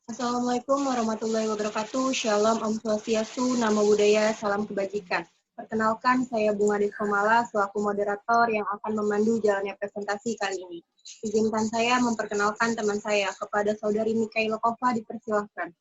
Assalamualaikum warahmatullahi wabarakatuh. Shalom, Om Swastiastu, Namo Buddhaya, Salam Kebajikan. Perkenalkan, saya Bunga Deskomala, selaku moderator yang akan memandu jalannya presentasi kali ini. Izinkan saya memperkenalkan teman saya. Kepada Saudari Mikaela Kova, dipersilahkan.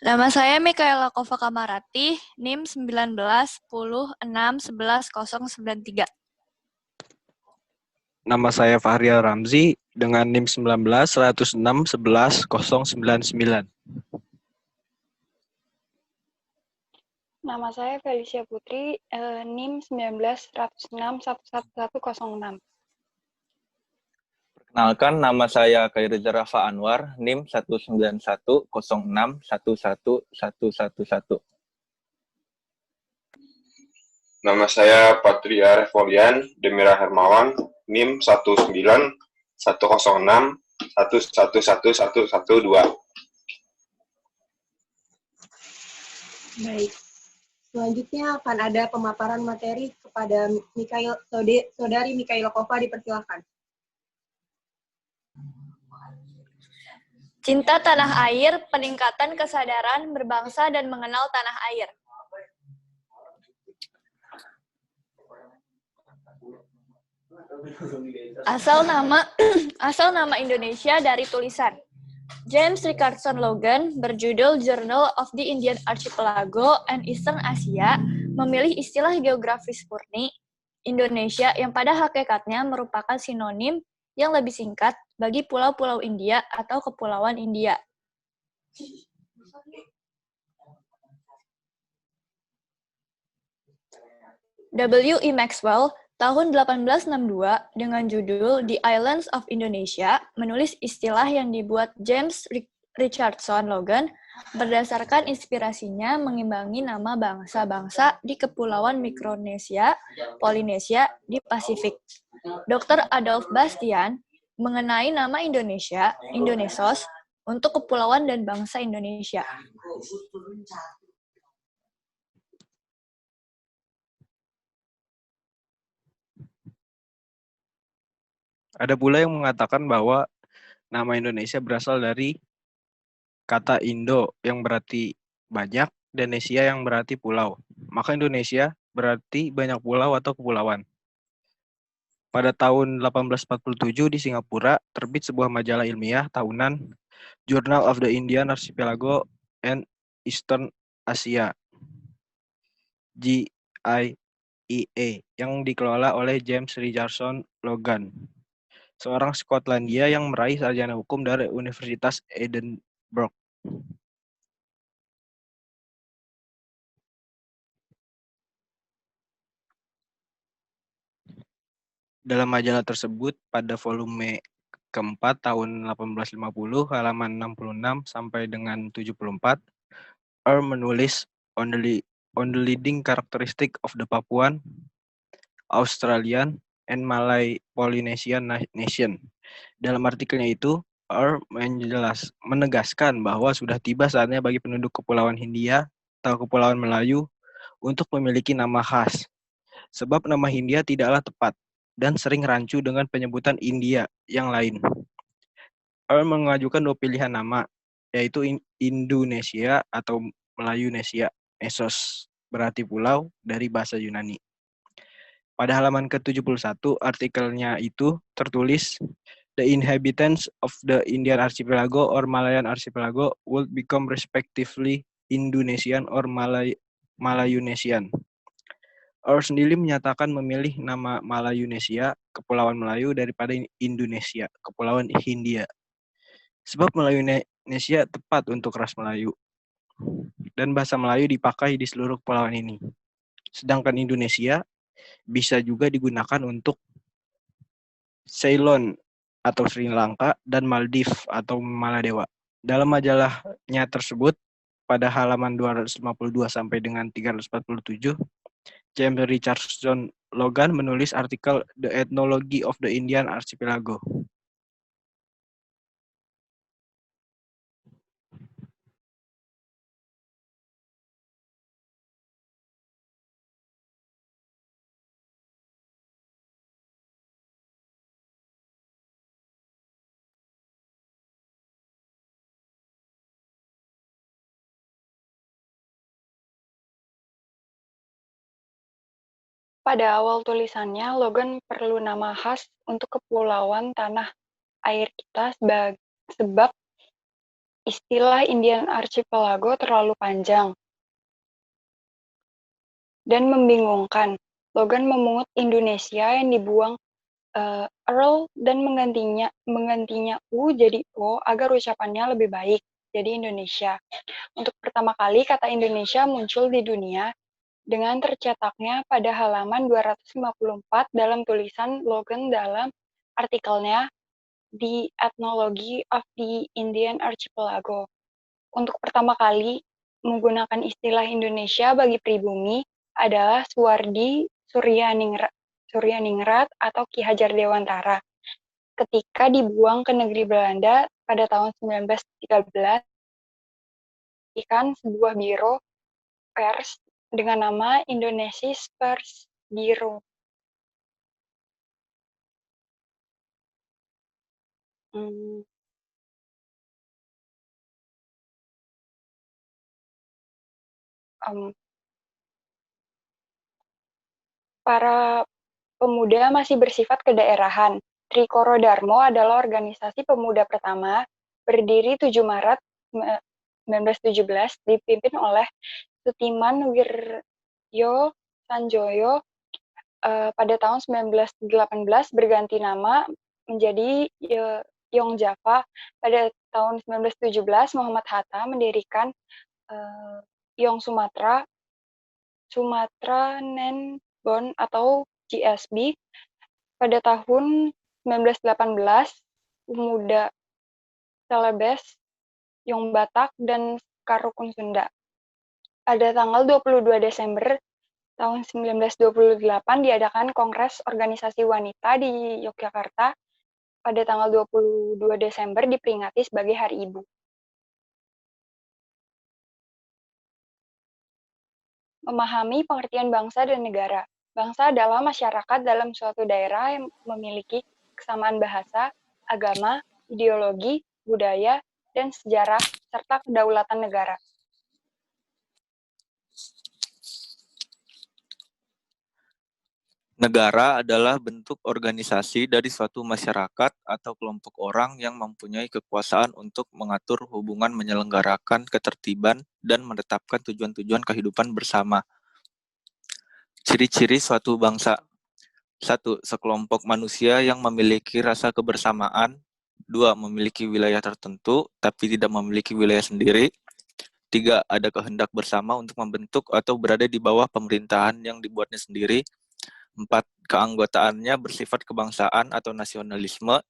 Nama saya Mikaela Kova Kamarati, NIM 19 10 6 11 093. Nama saya Fahrial Ramzi dengan NIM 19 106 11 099. Nama saya Felicia Putri, NIM 19 106 11106. Perkenalkan, nama saya Khairul Rafa Anwar, NIM 191 06 11111. Nama saya Patria Revolian Demira Hermawan, NIM 19 106 111112. Baik. Selanjutnya akan ada pemaparan materi kepada Saudari Mikaela Kova, dipersilahkan. Cinta tanah air, peningkatan kesadaran berbangsa dan mengenal tanah air. Asal nama Indonesia dari tulisan. James Richardson Logan berjudul Journal of the Indian Archipelago and Eastern Asia memilih istilah geografis murni Indonesia yang pada hakikatnya merupakan sinonim yang lebih singkat bagi pulau-pulau India atau Kepulauan India. W. E. Maxwell tahun 1862 dengan judul The Islands of Indonesia menulis istilah yang dibuat James Richardson Logan berdasarkan inspirasinya mengimbangi nama bangsa-bangsa di Kepulauan Mikronesia, Polinesia di Pasifik. Dr. Adolf Bastian mengenai nama Indonesia, Indonesos, untuk kepulauan dan bangsa Indonesia. Ada pula yang mengatakan bahwa nama Indonesia berasal dari kata Indo yang berarti banyak dan Nesia yang berarti pulau. Maka Indonesia berarti banyak pulau atau kepulauan. Pada tahun 1847 di Singapura terbit sebuah majalah ilmiah tahunan Journal of the Indian Archipelago and Eastern Asia (JIEA) yang dikelola oleh James Richardson Logan, seorang Skotlandia yang meraih sarjana hukum dari Universitas Edinburgh. Dalam majalah tersebut, pada volume keempat tahun 1850, halaman 66 sampai dengan 74, Earl menulis on the leading characteristic of the Papuan, Australian, and Malay Polynesian nation. Dalam artikelnya itu, Earl menegaskan bahwa sudah tiba saatnya bagi penduduk Kepulauan Hindia atau Kepulauan Melayu untuk memiliki nama khas. Sebab nama Hindia tidaklah tepat dan sering rancu dengan penyebutan India yang lain. Earl mengajukan dua pilihan nama, yaitu Indonesia atau Melayunesia, Esos, berarti pulau dari bahasa Yunani. Pada halaman ke-71 artikelnya itu tertulis, the inhabitants of the Indian Archipelago or Malayan Archipelago would become respectively Indonesian or Malayunesian. Earl sendiri menyatakan memilih nama Malayunesia, Kepulauan Melayu, daripada Indonesia, Kepulauan Hindia. Sebab Malayunesia tepat untuk ras Melayu. Dan bahasa Melayu dipakai di seluruh kepulauan ini. Sedangkan Indonesia bisa juga digunakan untuk Ceylon atau Sri Lanka dan Maldives atau Maladewa. Dalam majalahnya tersebut, pada halaman 252 sampai dengan 347, James Richardson Logan menulis artikel The Ethnology of the Indian Archipelago. Pada awal tulisannya, Logan perlu nama khas untuk kepulauan tanah air kita sebab istilah Indian Archipelago terlalu panjang dan membingungkan. Logan memungut Indonesia yang dibuang Earl dan menggantinya U jadi O agar ucapannya lebih baik, jadi Indonesia. Untuk pertama kali kata Indonesia muncul di dunia dengan tercetaknya pada halaman 254 dalam tulisan Logan dalam artikelnya The Ethnology of the Indian Archipelago. Untuk pertama kali menggunakan istilah Indonesia bagi pribumi adalah Suwardi Suryaningrat atau Ki Hajar Dewantara ketika dibuang ke negeri Belanda pada tahun 1913 ikan sebuah biro pers dengan nama Indonesisch Pers Bureau. Para pemuda masih bersifat kedaerahan. Trikoro Darmo adalah organisasi pemuda pertama, berdiri 7 Maret 1917, dipimpin oleh Sutiman Wiryo Sanjoyo. Pada tahun 1918 berganti nama menjadi Yong Java. Pada tahun 1917 Muhammad Hatta mendirikan Yong Sumatra Nenbon atau GSB. Pada tahun 1918 pemuda Celebes, Yong Batak, dan Karukun Sunda. Pada tanggal 22 Desember tahun 1928 diadakan Kongres Organisasi Wanita di Yogyakarta. Pada tanggal 22 Desember diperingati sebagai Hari Ibu. Memahami pengertian bangsa dan negara. Bangsa adalah masyarakat dalam suatu daerah yang memiliki kesamaan bahasa, agama, ideologi, budaya, dan sejarah, serta kedaulatan negara. Negara adalah bentuk organisasi dari suatu masyarakat atau kelompok orang yang mempunyai kekuasaan untuk mengatur hubungan, menyelenggarakan ketertiban, dan menetapkan tujuan-tujuan kehidupan bersama. Ciri-ciri suatu bangsa. 1. Sekelompok manusia yang memiliki rasa kebersamaan. 2. Memiliki wilayah tertentu, tapi tidak memiliki wilayah sendiri. 3. Ada kehendak bersama untuk membentuk atau berada di bawah pemerintahan yang dibuatnya sendiri. 4. Keanggotaannya bersifat kebangsaan atau nasionalisme.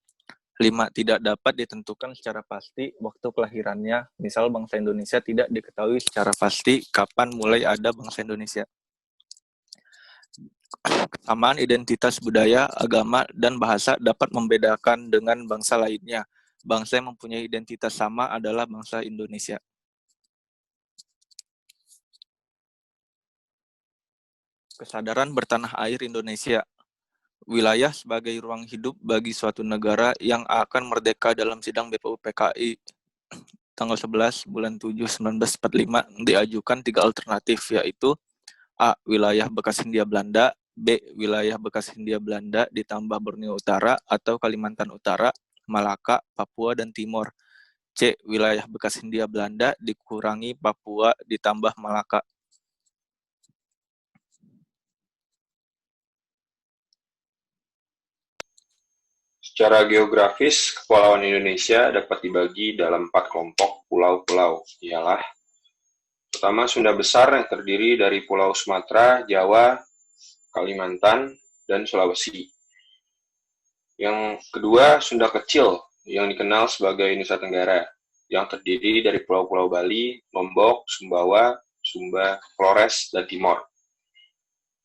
5. Tidak dapat ditentukan secara pasti waktu kelahirannya. Misal bangsa Indonesia tidak diketahui secara pasti kapan mulai ada bangsa Indonesia. Kesamaan identitas budaya, agama, dan bahasa dapat membedakan dengan bangsa lainnya. Bangsa yang mempunyai identitas sama adalah bangsa Indonesia. Kesadaran bertanah air Indonesia. Wilayah sebagai ruang hidup bagi suatu negara yang akan merdeka dalam sidang BPUPKI tanggal 11 bulan 7 1945 diajukan 3 alternatif, yaitu A. Wilayah bekas Hindia Belanda, B. Wilayah bekas Hindia Belanda ditambah Borneo Utara atau Kalimantan Utara, Malaka, Papua, dan Timor. C. Wilayah bekas Hindia Belanda dikurangi Papua ditambah Malaka. Secara geografis, Kepulauan Indonesia dapat dibagi dalam 4 kelompok pulau-pulau, ialah pertama Sunda Besar yang terdiri dari Pulau Sumatera, Jawa, Kalimantan, dan Sulawesi. Yang kedua Sunda Kecil yang dikenal sebagai Nusa Tenggara, yang terdiri dari pulau-pulau Bali, Lombok, Sumbawa, Sumba, Flores, dan Timor.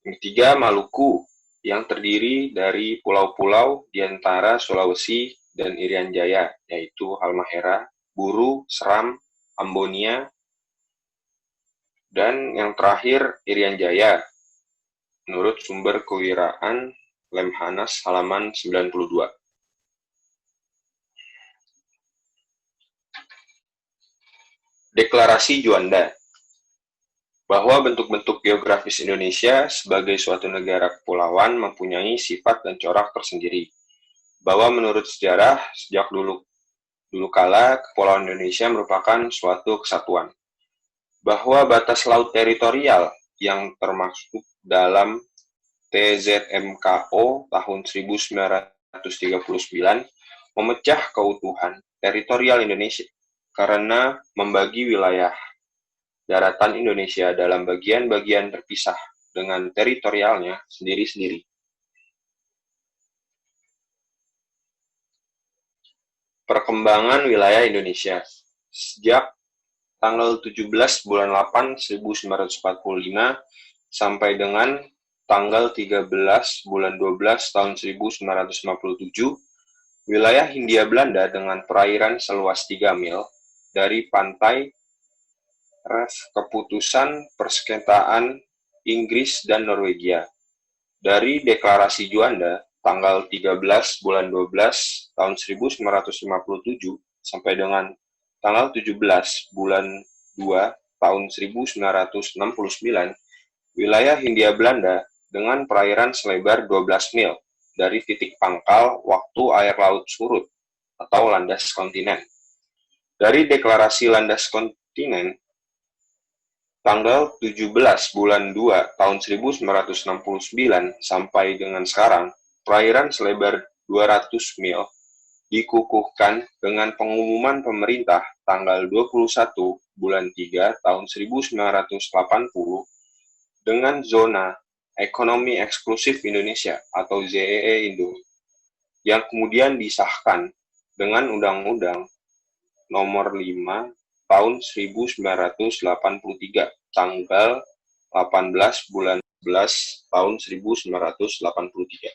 Yang ketiga Maluku yang terdiri dari pulau-pulau di antara Sulawesi dan Irian Jaya, yaitu Halmahera, Buru, Seram, Ambonia, dan yang terakhir Irian Jaya, menurut sumber kewiraan Lemhanas halaman 92. Deklarasi Juanda. bahwa bentuk-bentuk geografis Indonesia sebagai suatu negara kepulauan mempunyai sifat dan corak tersendiri. Bahwa menurut sejarah, sejak dulu kala, Kepulauan Indonesia merupakan suatu kesatuan. Bahwa batas laut teritorial yang termasuk dalam TZMKO tahun 1939 memecah keutuhan teritorial Indonesia karena membagi wilayah daratan Indonesia dalam bagian-bagian terpisah dengan teritorialnya sendiri-sendiri. Perkembangan wilayah Indonesia. Sejak tanggal 17 bulan 8 1945 sampai dengan tanggal 13 bulan 12 tahun 1957, wilayah Hindia Belanda dengan perairan seluas 3 mil dari pantai keputusan persengketaan Inggris dan Norwegia. Dari Deklarasi Juanda, tanggal 13 bulan 12 tahun 1957 sampai dengan tanggal 17 bulan 2 tahun 1969, wilayah Hindia Belanda dengan perairan selebar 12 mil dari titik pangkal waktu air laut surut atau landas kontinen. Dari Deklarasi Landas Kontinen, tanggal 17 bulan 2 tahun 1969 sampai dengan sekarang, perairan selebar 200 mil dikukuhkan dengan pengumuman pemerintah tanggal 21 bulan 3 tahun 1980 dengan Zona Ekonomi Eksklusif Indonesia atau ZEE Indo, yang kemudian disahkan dengan Undang-Undang Nomor 5 tahun 1983, tanggal 18 bulan 11 tahun 1983.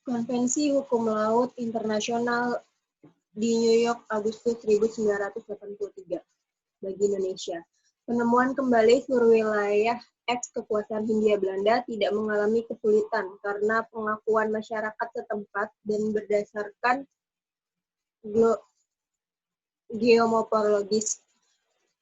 Konvensi Hukum Laut Internasional di New York Agustus 1983 bagi Indonesia. Penemuan kembali seluruh wilayah eks-kekuasaan Hindia Belanda tidak mengalami kesulitan karena pengakuan masyarakat setempat dan berdasarkan geomorfologis.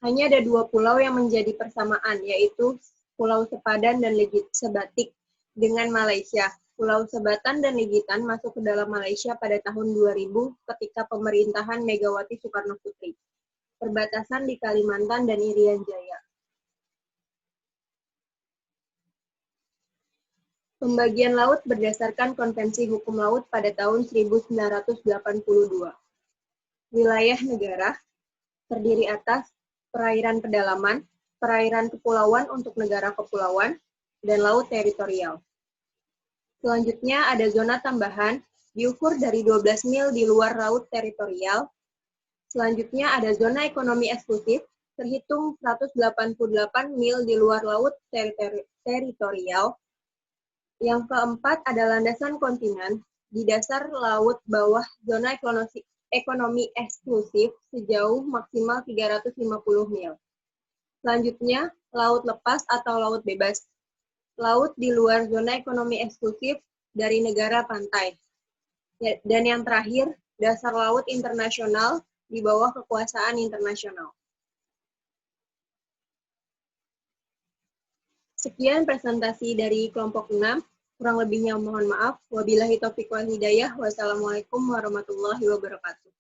Hanya ada 2 pulau yang menjadi persamaan, yaitu Pulau Sepadan dan Sebatik dengan Malaysia. Pulau Sebatan dan Legitan masuk ke dalam Malaysia pada tahun 2000 ketika pemerintahan Megawati Soekarno Putri. Perbatasan di Kalimantan dan Irian Jaya. Pembagian laut berdasarkan Konvensi Hukum Laut pada tahun 1982. Wilayah negara terdiri atas perairan pedalaman, perairan kepulauan untuk negara kepulauan, dan laut teritorial. Selanjutnya ada zona tambahan, diukur dari 12 mil di luar laut teritorial. Selanjutnya ada zona ekonomi eksklusif, terhitung 188 mil di luar laut teritorial. Yang keempat ada landasan kontinen di dasar laut bawah zona ekonomi eksklusif sejauh maksimal 350 mil. Selanjutnya, laut lepas atau laut bebas. Laut di luar zona ekonomi eksklusif dari negara pantai. Dan yang terakhir, dasar laut internasional di bawah kekuasaan internasional. Sekian presentasi dari kelompok 6. Kurang lebihnya mohon maaf. Wabillahi taufiq wal hidayah. Wassalamualaikum warahmatullahi wabarakatuh.